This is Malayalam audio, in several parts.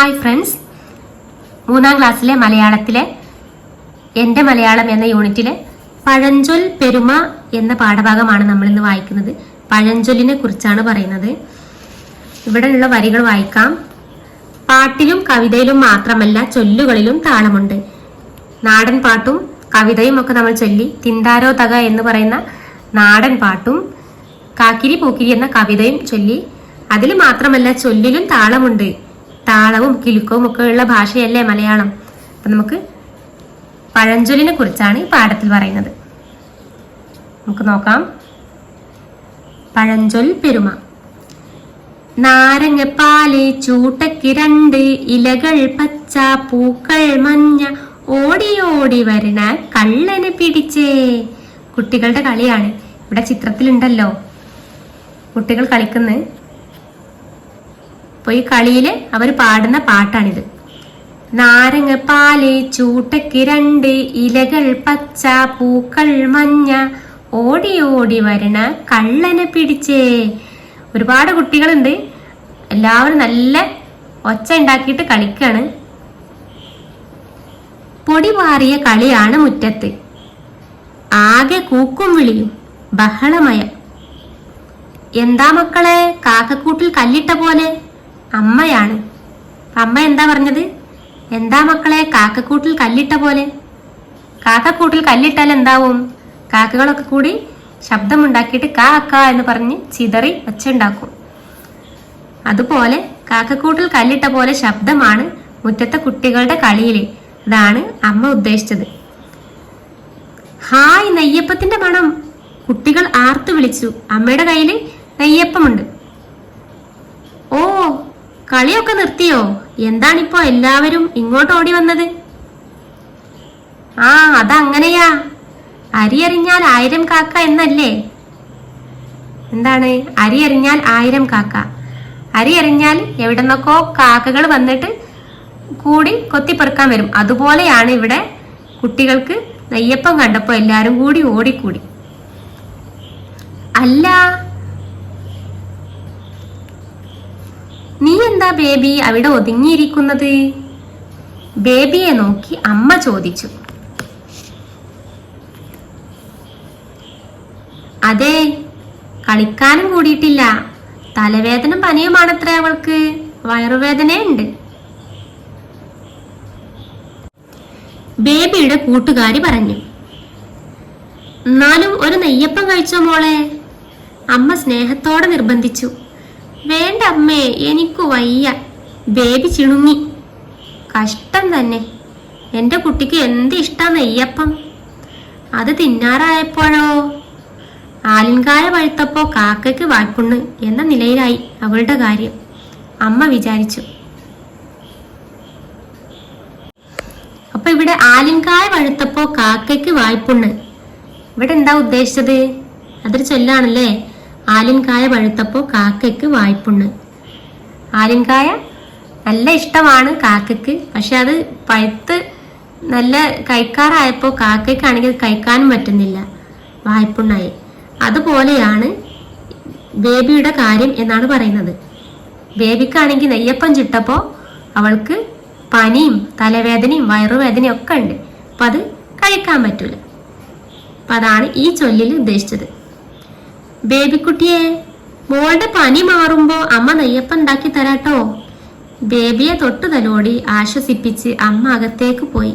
ഹായ് ഫ്രണ്ട്സ്, 3ാം ക്ലാസ്സിലെ മലയാളത്തിലെ എൻ്റെ മലയാളം എന്ന യൂണിറ്റിലെ പഴഞ്ചൊൽ പെരുമ എന്ന പാഠഭാഗമാണ് നമ്മൾ ഇന്ന് വായിക്കുന്നത്. പഴഞ്ചൊല്ലിനെ കുറിച്ചാണ് പറയുന്നത്. ഇവിടെയുള്ള വരികൾ വായിക്കാം. പാട്ടിലും കവിതയിലും മാത്രമല്ല ചൊല്ലുകളിലും താളമുണ്ട്. നാടൻ പാട്ടും കവിതയും ഒക്കെ നമ്മൾ ചൊല്ലി തിന്താരോ തക എന്ന് പറയുന്ന നാടൻ പാട്ടും കാക്കിരി പൂക്കിരി എന്ന കവിതയും ചൊല്ലി അതിൽ മാത്രമല്ല ചൊല്ലിലും താളമുണ്ട്. താളവും കിലുക്കവും ഒക്കെ ഉള്ള ഭാഷയല്ലേ മലയാളം. അപ്പൊ നമുക്ക് പഴഞ്ചൊല്ലിനെ കുറിച്ചാണ് ഈ പാഠത്തിൽ പറയുന്നത്. നമുക്ക് നോക്കാം. പഴഞ്ചൊൽ പെരുമ. നാരങ്ങപ്പാല് ചൂട്ടക്ക് 2 ഇലകൾ പച്ച പൂക്കൾ മഞ്ഞ ഓടി ഓടി വരണ കള്ളനെ പിടിച്ചേ. കുട്ടികളുടെ കളിയാണ്. ഇവിടെ ചിത്രത്തിലുണ്ടല്ലോ കുട്ടികൾ കളിക്കുന്ന. അപ്പൊ ഈ കളിയില് അവർ പാടുന്ന പാട്ടാണിത്. നാരങ്ങപ്പാല് ചൂട്ടക്ക് 2 ഇലകൾ പച്ച പൂക്കൾ മഞ്ഞ ഓടി ഓടി വരണ കള്ളനെ പിടിച്ചേ. ഒരുപാട് കുട്ടികളുണ്ട്. എല്ലാവരും നല്ല ഒച്ച ഉണ്ടാക്കിയിട്ട് കളിക്കാണ്. പൊടി പാറിയ കളിയാണ് മുറ്റത്ത്, ആകെ കൂക്കും വിളിയും ബഹളമയം. എന്താ മക്കളെ കാക്കക്കൂട്ടിൽ കല്ലിട്ട പോലെ? അമ്മയാണ്. അമ്മ എന്താ പറഞ്ഞത്? എന്താ മക്കളെ കാക്കക്കൂട്ടിൽ കല്ലിട്ട പോലെ? കാക്കക്കൂട്ടിൽ കല്ലിട്ടാൽ എന്താവും? കാക്കകളൊക്കെ കൂടി ശബ്ദമുണ്ടാക്കിയിട്ട് കാ കാ എന്ന് പറഞ്ഞ് ചിതറി ഒച്ചുണ്ടാക്കും. അതുപോലെ കാക്കക്കൂട്ടിൽ കല്ലിട്ട പോലെ ശബ്ദമാണ് മുറ്റത്തെ കുട്ടികളുടെ കളിയില്. അതാണ് അമ്മ ഉദ്ദേശിച്ചത്. ഹായ്, നെയ്യപ്പത്തിന്റെ മണം! കുട്ടികൾ ആർത്തു വിളിച്ചു. അമ്മയുടെ കയ്യില് നെയ്യപ്പമുണ്ട്. ഓ, കളിയൊക്കെ നിർത്തിയോ? എന്താണിപ്പോ എല്ലാവരും ഇങ്ങോട്ട് ഓടി വന്നത്? ആ, അതങ്ങനെയാ. അരി എറിഞ്ഞാൽ 1000 കാക്ക എന്നല്ലേ? എന്താണ് അരി എറിഞ്ഞാൽ 1000 കാക്ക? അരി എറിഞ്ഞാൽ എവിടെന്നൊക്കെ കാക്കകൾ വന്നിട്ട് കൂടി കൊത്തിപ്പെറുക്കാൻ വരും. അതുപോലെയാണ് ഇവിടെ കുട്ടികൾക്ക് നെയ്യപ്പം കണ്ടപ്പോ എല്ലാരും കൂടി ഓടിക്കൂടി. അല്ല, നീ എന്താ ബേബി അവിടെ ഒതുങ്ങിയിരിക്കുന്നത്? ബേബിയെ നോക്കി അമ്മ ചോദിച്ചു. അതെ, കളിക്കാനും കൂടിയിട്ടില്ല. തലവേദന പനിയുമാണത്രേ അവൾക്ക്. വയറുവേദനയുണ്ട്. ബേബിയുടെ കൂട്ടുകാരി പറഞ്ഞു. എന്നാലും ഒരു നെയ്യപ്പം കഴിച്ചോ മോളെ? അമ്മ സ്നേഹത്തോടെ നിർബന്ധിച്ചു. വേണ്ട അമ്മേ, എനിക്കു വയ്യ. ബേബി ചിണുങ്ങി. കഷ്ടം തന്നെ. എൻ്റെ കുട്ടിക്ക് എന്ത് ഇഷ്ടാ നെയ്യപ്പം. അത് തിന്നാറായപ്പോഴോ ആലിൻകായ പഴുത്തപ്പോ കാക്കയ്ക്ക് വായ്പുണ്ണ് എന്ന നിലയിലായി അവളുടെ കാര്യം. അമ്മ വിചാരിച്ചു. അപ്പൊ ഇവിടെ ആലിൻകായ പഴുത്തപ്പോ കാക്കയ്ക്ക് വായ്പുണ്ണ്. ഇവിടെ എന്താ ഉദ്ദേശിച്ചത്? അതൊരു ചൊല്ലാണല്ലേ. ആലിൻകായ പഴുത്തപ്പോ കാക്കയ്ക്ക് വായ്പുണ്ണ്. ആലിൻകായ നല്ല ഇഷ്ടമാണ് കാക്കയ്ക്ക്. പക്ഷെ അത് പഴുത്ത് നല്ല കഴിക്കാറായപ്പോ കാക്കയ്ക്കാണെങ്കിൽ കഴിക്കാനും പറ്റുന്നില്ല, വായ്പുണ്ണായി. അതുപോലെയാണ് ബേബിയുടെ കാര്യം എന്നാണ് പറയുന്നത്. ബേബിക്കാണെങ്കിൽ നെയ്യപ്പം ചുട്ടപ്പോ അവൾക്ക് പനിയും തലവേദനയും വയറുവേദനയും ഒക്കെ ഉണ്ട്. അപ്പൊ അത് കഴിക്കാൻ പറ്റൂല. അപ്പൊ അതാണ് ഈ ചൊല്ലിൽ ഉദ്ദേശിച്ചത്. ബേബിക്കുട്ടിയെ, മോളുടെ പനി മാറുമ്പോ അമ്മ നെയ്യപ്പം ഉണ്ടാക്കി തരാട്ടോ. ബേബിയെ തൊട്ടു തലോടി ആശ്വസിപ്പിച്ച് അമ്മ അകത്തേക്ക് പോയി.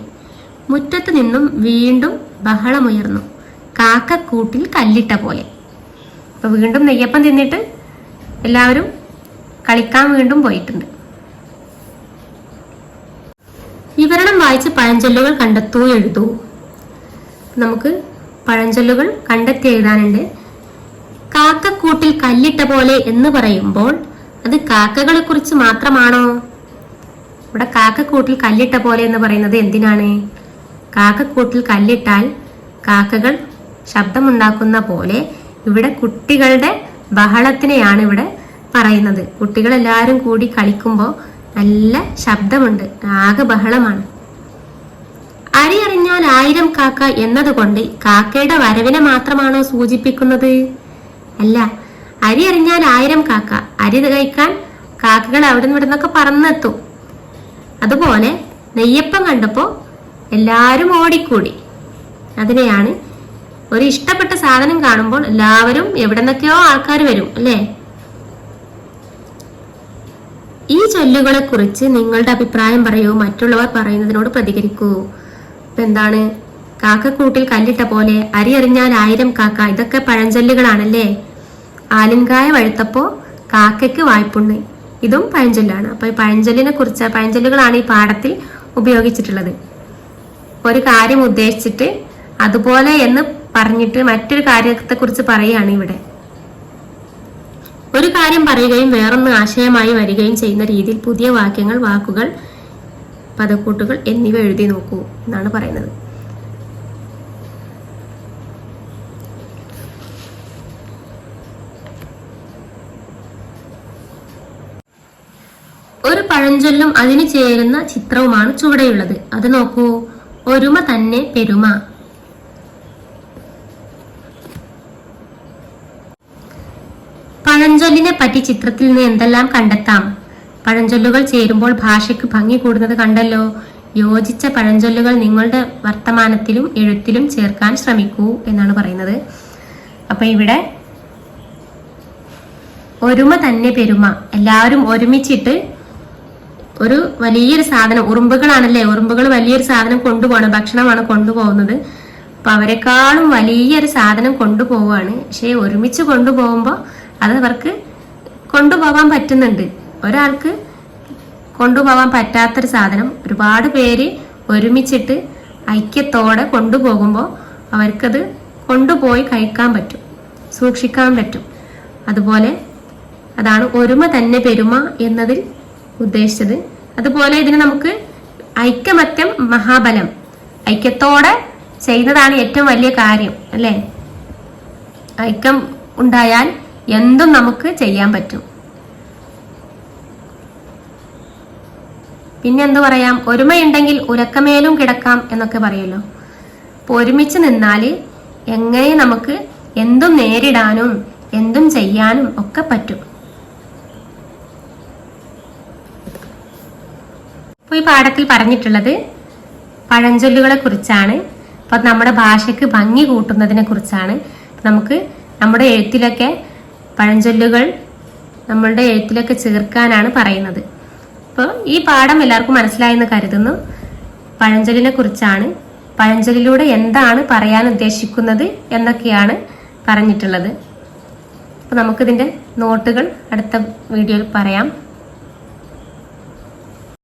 മുറ്റത്ത് നിന്നും വീണ്ടും ബഹളമുയർന്നു. കാക്കക്കൂട്ടിൽ കല്ലിട്ട പോലെ. അപ്പൊ വീണ്ടും നെയ്യപ്പം തിന്നിട്ട് എല്ലാവരും കളിക്കാൻ വീണ്ടും പോയിട്ടുണ്ട്. വിവരണം വായിച്ച് പഴഞ്ചൊല്ലുകൾ കണ്ടെത്തൂ, എഴുതൂ. നമുക്ക് പഴഞ്ചൊല്ലുകൾ കണ്ടെത്തി എഴുതാനുണ്ട്. കാക്കക്കൂട്ടിൽ കല്ലിട്ട പോലെ എന്ന് പറയുമ്പോൾ അത് കാക്കകളെ കുറിച്ച് മാത്രമാണോ? ഇവിടെ കാക്കക്കൂട്ടിൽ കല്ലിട്ട പോലെ എന്ന് പറയുന്നത് എന്തിനാണ്? കാക്കക്കൂട്ടിൽ കല്ലിട്ടാൽ കാക്കകൾ ശബ്ദമുണ്ടാക്കുന്ന പോലെ ഇവിടെ കുട്ടികളുടെ ബഹളത്തിനെയാണ് ഇവിടെ പറയുന്നത്. കുട്ടികളെല്ലാവരും കൂടി കളിക്കുമ്പോൾ നല്ല ശബ്ദമുണ്ട്, ആകെ ബഹളമാണ്. അരി എറിഞ്ഞാൽ 1000 കാക്ക എന്നതുകൊണ്ട് കാക്കയുടെ വരവിനെ മാത്രമാണോ സൂചിപ്പിക്കുന്നത്? അല്ല, അരി എറിഞ്ഞാൽ 1000 കാക്ക. അരി കഴിക്കാൻ കാക്കകൾ അവിടെ നിന്ന് ഇവിടെ നിന്നൊക്കെ പറന്നെത്തും. അതുപോലെ നെയ്യപ്പം കണ്ടപ്പോൾ എല്ലാവരും ഓടിക്കൂടി. അതിനെയാണ് ഒരു ഇഷ്ടപ്പെട്ട സാധനം കാണുമ്പോൾ എല്ലാവരും എവിടെ നിന്നൊക്കെയോ ആൾക്കാർ വരും അല്ലേ. ഈ ചൊല്ലുകളെ കുറിച്ച് നിങ്ങളുടെ അഭിപ്രായം പറയൂ, മറ്റുള്ളവർ പറയുന്നതിനോട് പ്രതികരിക്കൂ. ഇപ്പൊ എന്താണ്, കാക്കക്കൂട്ടിൽ കല്ലിട്ട പോലെ അരി എറിഞ്ഞാൽ 1000 കാക്ക, ഇതൊക്കെ പഴഞ്ചൊല്ലുകളാണല്ലേ. ആലിൻകായ വഴുത്തപ്പോ കാക്കയ്ക്ക് വായ്പുണ്ണ്, ഇതും പഴഞ്ചൊല്ലാണ്. അപ്പൊ ഈ പഴഞ്ചൊല്ലുകളാണ് ഈ പാഠത്തിൽ ഉപയോഗിച്ചിട്ടുള്ളത്. ഒരു കാര്യം ഉദ്ദേശിച്ചിട്ട് അതുപോലെ എന്ന് പറഞ്ഞിട്ട് മറ്റൊരു കാര്യത്തെ കുറിച്ച് പറയുകയാണ് ഇവിടെ. ഒരു കാര്യം പറയുകയും വേറൊന്ന് ആശയമായി വരികയും ചെയ്യുന്ന രീതിയിൽ പുതിയ വാക്യങ്ങൾ, വാക്കുകൾ, പദക്കൂട്ടുകൾ എന്നിവ എഴുതി നോക്കൂ എന്നാണ് പറയുന്നത്. ഒരു പഴഞ്ചൊല്ലും അതിന് ചേരുന്ന ചിത്രവുമാണ് ചുവടെയുള്ളത്. അത് നോക്കൂ. ഒരുമ തന്നെ പെരുമ. പഴഞ്ചൊല്ലിനെ പറ്റി ചിത്രത്തിൽ നിന്ന് എന്തെല്ലാം കണ്ടെത്താം? പഴഞ്ചൊല്ലുകൾ ചേരുമ്പോൾ ഭാഷയ്ക്ക് ഭംഗി കൂടുന്നത് കണ്ടല്ലോ. യോജിച്ച പഴഞ്ചൊല്ലുകൾ നിങ്ങളുടെ വർത്തമാനത്തിലും എഴുത്തിലും ചേർക്കാൻ ശ്രമിക്കൂ എന്നാണ് പറയുന്നത്. അപ്പൊ ഇവിടെ ഒരുമ തന്നെ പെരുമ, എല്ലാവരും ഒരുമിച്ചിട്ട് ഒരു വലിയൊരു സാധനം, ഉറുമ്പുകളാണല്ലേ, ഉറുമ്പുകൾ വലിയൊരു സാധനം കൊണ്ടുപോകണം, ഭക്ഷണമാണ് കൊണ്ടുപോകുന്നത്. അപ്പൊ അവരെക്കാളും വലിയൊരു സാധനം കൊണ്ടുപോവാണ്. പക്ഷെ ഒരുമിച്ച് കൊണ്ടുപോകുമ്പോൾ അത് അവർക്ക് കൊണ്ടുപോകാൻ പറ്റുന്നുണ്ട്. ഒരാൾക്ക് കൊണ്ടുപോകാൻ പറ്റാത്തൊരു സാധനം ഒരുപാട് പേര് ഒരുമിച്ചിട്ട് ഐക്യത്തോടെ കൊണ്ടുപോകുമ്പോൾ അവർക്കത് കൊണ്ടുപോയി കഴിക്കാൻ പറ്റും, സൂക്ഷിക്കാൻ പറ്റും. അതുപോലെ അതാണ് ഒരുമ തന്നെ പെരുമ എന്നതിൽ ഉദ്ദേശിച്ചത്. അതുപോലെ ഇതിന് നമുക്ക് ഐക്യമത്യം മഹാബലം, ഐക്യത്തോടെ ചെയ്യുന്നതാണ് ഏറ്റവും വലിയ കാര്യം അല്ലേ. ഐക്യം ഉണ്ടായാൽ എന്തും നമുക്ക് ചെയ്യാൻ പറ്റും. പിന്നെ എന്തു പറയാം, ഒരുമയുണ്ടെങ്കിൽ ഉരക്കമേലും കിടക്കാം എന്നൊക്കെ പറയുമല്ലോ. അപ്പൊ ഒരുമിച്ച് നിന്നാല് എങ്ങനെ നമുക്ക് എന്തും നേരിടാനും എന്തും ചെയ്യാനും ഒക്കെ പറ്റും. അപ്പൊ ഈ പാഠത്തിൽ പറഞ്ഞിട്ടുള്ളത് പഴഞ്ചൊല്ലുകളെ കുറിച്ചാണ്. അപ്പൊ നമ്മുടെ ഭാഷയ്ക്ക് ഭംഗി കൂട്ടുന്നതിനെ കുറിച്ചാണ്. നമുക്ക് നമ്മുടെ എഴുത്തിലൊക്കെ പഴഞ്ചൊല്ലുകൾ നമ്മളുടെ എഴുത്തിലൊക്കെ ചേർക്കാനാണ് പറയുന്നത്. അപ്പോൾ ഈ പാഠം എല്ലാവർക്കും മനസ്സിലായെന്ന് കരുതുന്നു. പഴഞ്ചൊല്ലിനെ കുറിച്ചാണ്, പഴഞ്ചൊല്ലിലൂടെ എന്താണ് പറയാൻ ഉദ്ദേശിക്കുന്നത് എന്നൊക്കെയാണ് പറഞ്ഞിട്ടുള്ളത്. അപ്പോൾ നമുക്കിതിൻ്റെ നോട്ടുകൾ അടുത്ത വീഡിയോയിൽ പറയാം.